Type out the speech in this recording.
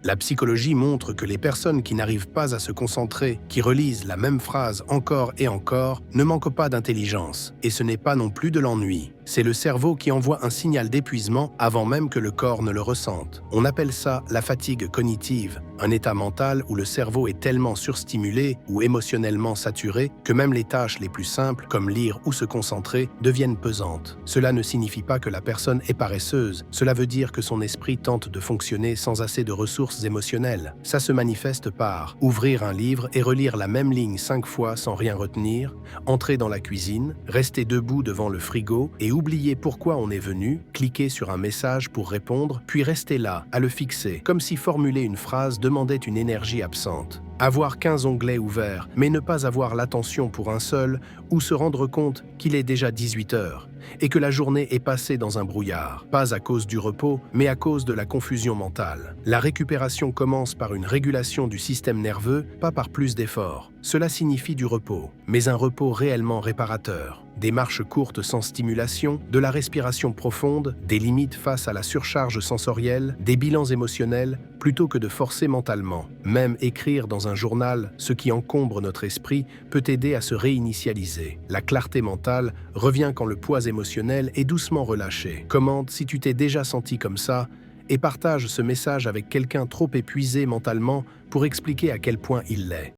La psychologie montre que les personnes qui n'arrivent pas à se concentrer, qui relisent la même phrase encore et encore, ne manquent pas d'intelligence. Et ce n'est pas non plus de l'ennui. C'est le cerveau qui envoie un signal d'épuisement avant même que le corps ne le ressente. On appelle ça la fatigue cognitive, un état mental où le cerveau est tellement surstimulé ou émotionnellement saturé que même les tâches les plus simples, comme lire ou se concentrer, deviennent pesantes. Cela ne signifie pas que la personne est paresseuse, cela veut dire que son esprit tente de fonctionner sans assez de ressources émotionnelles. Ça se manifeste par ouvrir un livre et relire la même ligne 5 fois sans rien retenir, entrer dans la cuisine, rester debout devant le frigo et oublier pourquoi on est venu, cliquer sur un message pour répondre, puis rester là, à le fixer, comme si formuler une phrase demandait une énergie absente. Avoir 15 onglets ouverts, mais ne pas avoir l'attention pour un seul, ou se rendre compte qu'il est déjà 18 heures, et que la journée est passée dans un brouillard, pas à cause du repos, mais à cause de la confusion mentale. La récupération commence par une régulation du système nerveux, pas par plus d'efforts. Cela signifie du repos, mais un repos réellement réparateur. Des marches courtes sans stimulation, de la respiration profonde, des limites face à la surcharge sensorielle, des bilans émotionnels, plutôt que de forcer mentalement. Même écrire dans un journal ce qui encombre notre esprit peut aider à se réinitialiser. La clarté mentale revient quand le poids émotionnel est doucement relâché. Commente si tu t'es déjà senti comme ça et partage ce message avec quelqu'un trop épuisé mentalement pour expliquer à quel point il l'est.